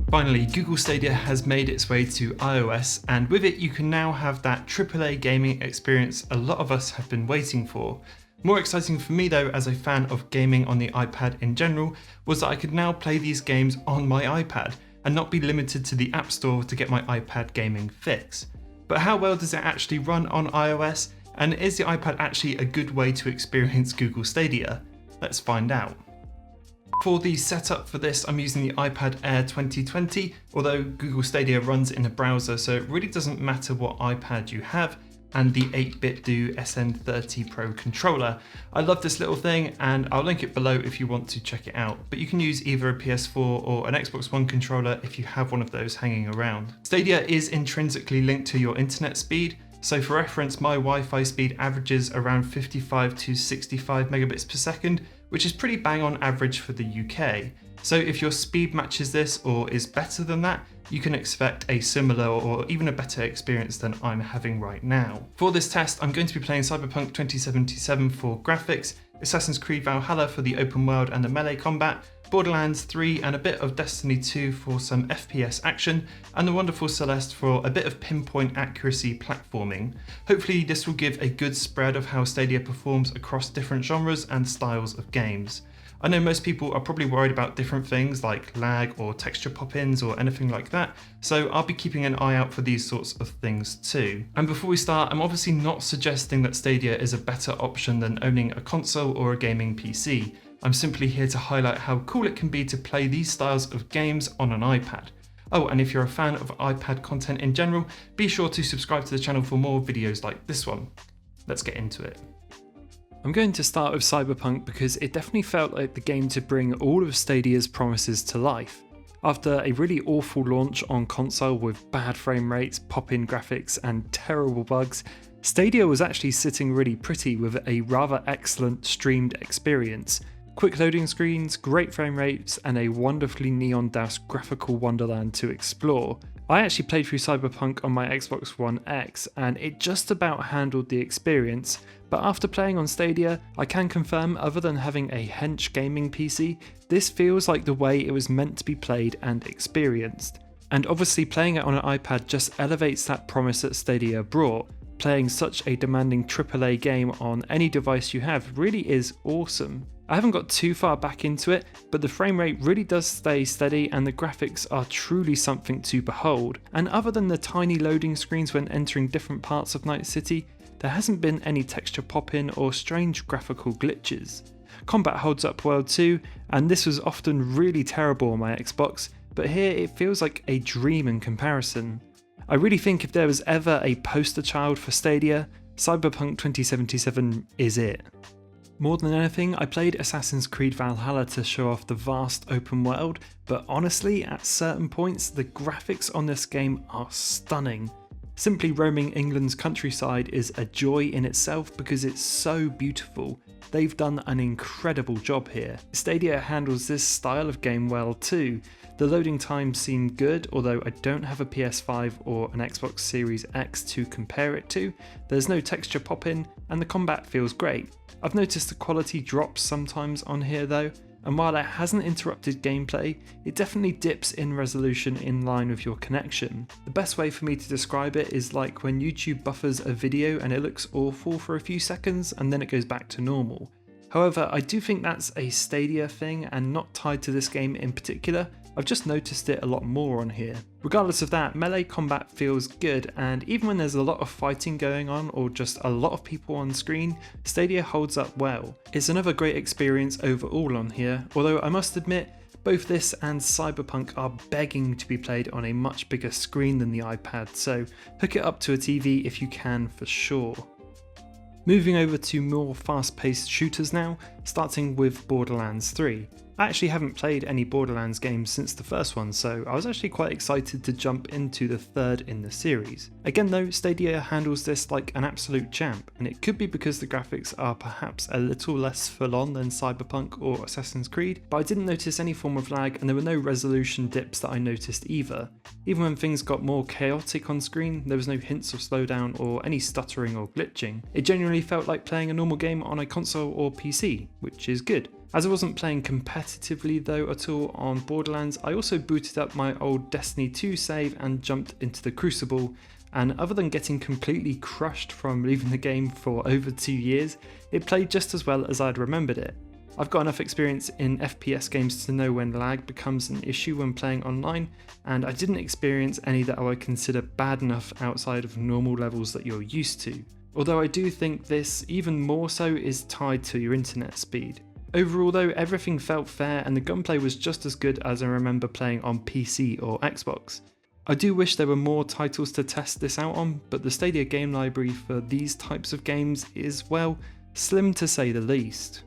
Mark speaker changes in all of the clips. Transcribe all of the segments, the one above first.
Speaker 1: Finally, Google Stadia has made its way to iOS, and with it you can now have that AAA gaming experience a lot of us have been waiting for. More exciting for me though, as a fan of gaming on the iPad in general, was that I could now play these games on my iPad and not be limited to the App Store to get my iPad gaming fix. But how well does it actually run on iOS, and is the iPad actually a good way to experience Google Stadia? Let's find out. For the setup for this, I'm using the iPad Air 2020, although Google Stadia runs in a browser, so it really doesn't matter what iPad you have, and the 8BitDo SN30 Pro controller. I love this little thing, and I'll link it below if you want to check it out, but you can use either a PS4 or an Xbox One controller if you have one of those hanging around. Stadia is intrinsically linked to your internet speed, so for reference, my Wi-Fi speed averages around 55 to 65 megabits per second, which is pretty bang on average for the UK. So if your speed matches this or is better than that, you can expect a similar or even a better experience than I'm having right now. For this test, I'm going to be playing Cyberpunk 2077 for graphics, Assassin's Creed Valhalla for the open world and the melee combat, Borderlands 3 and a bit of Destiny 2 for some FPS action, and the wonderful Celeste for a bit of pinpoint accuracy platforming. Hopefully this will give a good spread of how Stadia performs across different genres and styles of games. I know most people are probably worried about different things like lag or texture pop-ins or anything like that, so I'll be keeping an eye out for these sorts of things too. And before we start, I'm obviously not suggesting that Stadia is a better option than owning a console or a gaming PC. I'm simply here to highlight how cool it can be to play these styles of games on an iPad. Oh, and if you're a fan of iPad content in general, be sure to subscribe to the channel for more videos like this one. Let's get into it. I'm going to start with Cyberpunk because it definitely felt like the game to bring all of Stadia's promises to life. After a really awful launch on console with bad frame rates, pop-in graphics and terrible bugs, Stadia was actually sitting really pretty with a rather excellent streamed experience. Quick loading screens, great frame rates, and a wonderfully neon-doused graphical wonderland to explore. I actually played through Cyberpunk on my Xbox One X, and it just about handled the experience, but after playing on Stadia, I can confirm, other than having a hench gaming PC, this feels like the way it was meant to be played and experienced. And obviously playing it on an iPad just elevates that promise that Stadia brought. Playing such a demanding AAA game on any device you have really is awesome. I haven't got too far back into it, but the frame rate really does stay steady and the graphics are truly something to behold. And other than the tiny loading screens when entering different parts of Night City, there hasn't been any texture pop-in or strange graphical glitches. Combat holds up well too, and this was often really terrible on my Xbox, but here it feels like a dream in comparison. I really think if there was ever a poster child for Stadia, Cyberpunk 2077 is it. More than anything, I played Assassin's Creed Valhalla to show off the vast open world, but honestly, at certain points, the graphics on this game are stunning. Simply roaming England's countryside is a joy in itself because it's so beautiful. They've done an incredible job here. Stadia handles this style of game well too. The loading times seem good, although I don't have a PS5 or an Xbox Series X to compare it to. There's no texture pop-in, and the combat feels great. I've noticed the quality drops sometimes on here though, and while it hasn't interrupted gameplay, it definitely dips in resolution in line with your connection. The best way for me to describe it is like when YouTube buffers a video and it looks awful for a few seconds and then it goes back to normal. However, I do think that's a Stadia thing and not tied to this game in particular. I've just noticed it a lot more on here. Regardless of that, melee combat feels good, and even when there's a lot of fighting going on or just a lot of people on screen, Stadia holds up well. It's another great experience overall on here, although I must admit, both this and Cyberpunk are begging to be played on a much bigger screen than the iPad, so hook it up to a TV if you can for sure. Moving over to more fast-paced shooters now, starting with Borderlands 3. I actually haven't played any Borderlands games since the first one, so I was actually quite excited to jump into the third in the series. Again though, Stadia handles this like an absolute champ, and it could be because the graphics are perhaps a little less full on than Cyberpunk or Assassin's Creed, but I didn't notice any form of lag and there were no resolution dips that I noticed either. Even when things got more chaotic on screen, there was no hints of slowdown or any stuttering or glitching. It genuinely felt like playing a normal game on a console or PC. which is good. As I wasn't playing competitively though at all on Borderlands, I also booted up my old Destiny 2 save and jumped into the Crucible, and other than getting completely crushed from leaving the game for over 2 years, it played just as well as I'd remembered it. I've got enough experience in FPS games to know when lag becomes an issue when playing online, and I didn't experience any that I would consider bad enough outside of normal levels that you're used to. Although I do think this, even more so, is tied to your internet speed. Overall though, everything felt fair and the gunplay was just as good as I remember playing on PC or Xbox. I do wish there were more titles to test this out on, but the Stadia game library for these types of games is, well, slim to say the least.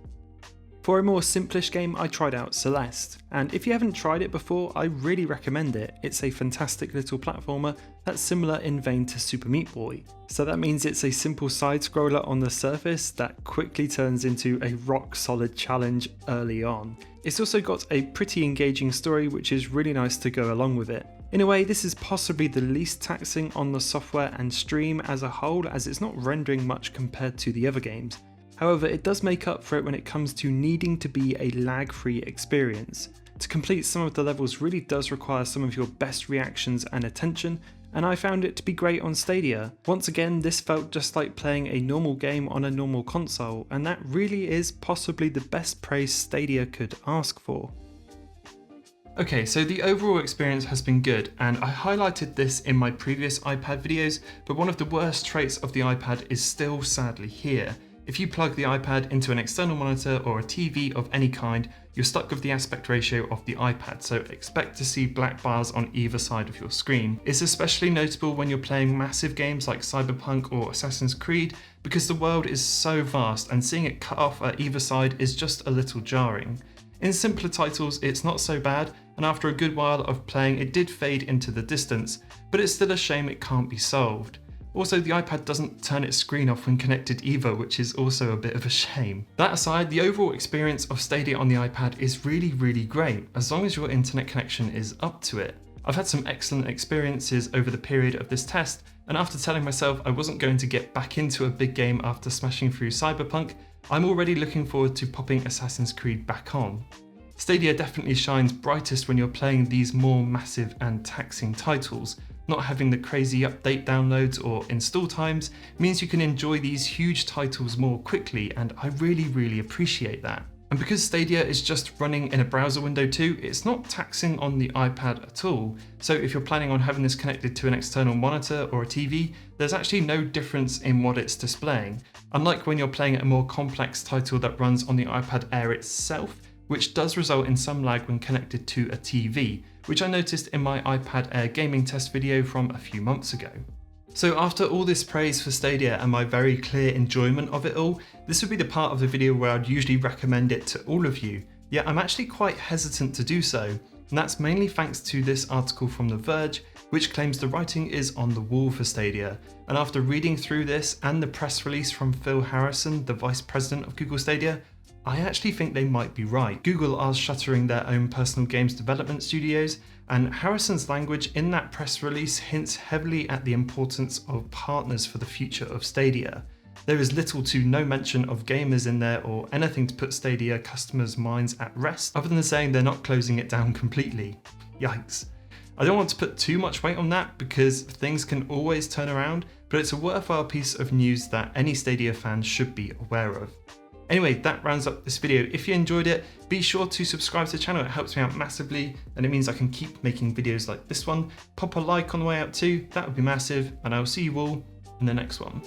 Speaker 1: For a more simplish game, I tried out Celeste, and if you haven't tried it before, I really recommend it. It's a fantastic little platformer that's similar in vein to Super Meat Boy. So that means it's a simple side scroller on the surface that quickly turns into a rock solid challenge early on. It's also got a pretty engaging story which is really nice to go along with it. In a way, this is possibly the least taxing on the software and stream as a whole, as it's not rendering much compared to the other games. However, it does make up for it when it comes to needing to be a lag-free experience. To complete some of the levels really does require some of your best reactions and attention, and I found it to be great on Stadia. Once again, this felt just like playing a normal game on a normal console, and that really is possibly the best praise Stadia could ask for. Okay, so the overall experience has been good, and I highlighted this in my previous iPad videos, but one of the worst traits of the iPad is still sadly here. If you plug the iPad into an external monitor or a TV of any kind, you're stuck with the aspect ratio of the iPad, so expect to see black bars on either side of your screen. It's especially notable when you're playing massive games like Cyberpunk or Assassin's Creed, because the world is so vast and seeing it cut off at either side is just a little jarring. In simpler titles, it's not so bad, and after a good while of playing it did fade into the distance, but it's still a shame it can't be solved. Also, the iPad doesn't turn its screen off when connected either, which is also a bit of a shame. That aside, the overall experience of Stadia on the iPad is really great, as long as your internet connection is up to it. I've had some excellent experiences over the period of this test, and after telling myself I wasn't going to get back into a big game after smashing through Cyberpunk, I'm already looking forward to popping Assassin's Creed back on. Stadia definitely shines brightest when you're playing these more massive and taxing titles. Not having the crazy update downloads or install times means you can enjoy these huge titles more quickly, and I really appreciate that. And because Stadia is just running in a browser window too, it's not taxing on the iPad at all. So if you're planning on having this connected to an external monitor or a TV, there's actually no difference in what it's displaying. Unlike when you're playing a more complex title that runs on the iPad Air itself, which does result in some lag when connected to a TV, which I noticed in my iPad Air gaming test video from a few months ago. So after all this praise for Stadia and my very clear enjoyment of it all, this would be the part of the video where I'd usually recommend it to all of you, yet I'm actually quite hesitant to do so, and that's mainly thanks to this article from The Verge, which claims the writing is on the wall for Stadia, and after reading through this and the press release from Phil Harrison, the Vice President of Google Stadia, I actually think they might be right. Google are shuttering their own personal games development studios, and Harrison's language in that press release hints heavily at the importance of partners for the future of Stadia. There is little to no mention of gamers in there or anything to put Stadia customers' minds at rest, other than saying they're not closing it down completely. Yikes. I don't want to put too much weight on that because things can always turn around, but it's a worthwhile piece of news that any Stadia fan should be aware of. Anyway, that rounds up this video. If you enjoyed it, be sure to subscribe to the channel. It helps me out massively and it means I can keep making videos like this one. Pop a like on the way out too, that would be massive, and I'll see you all in the next one.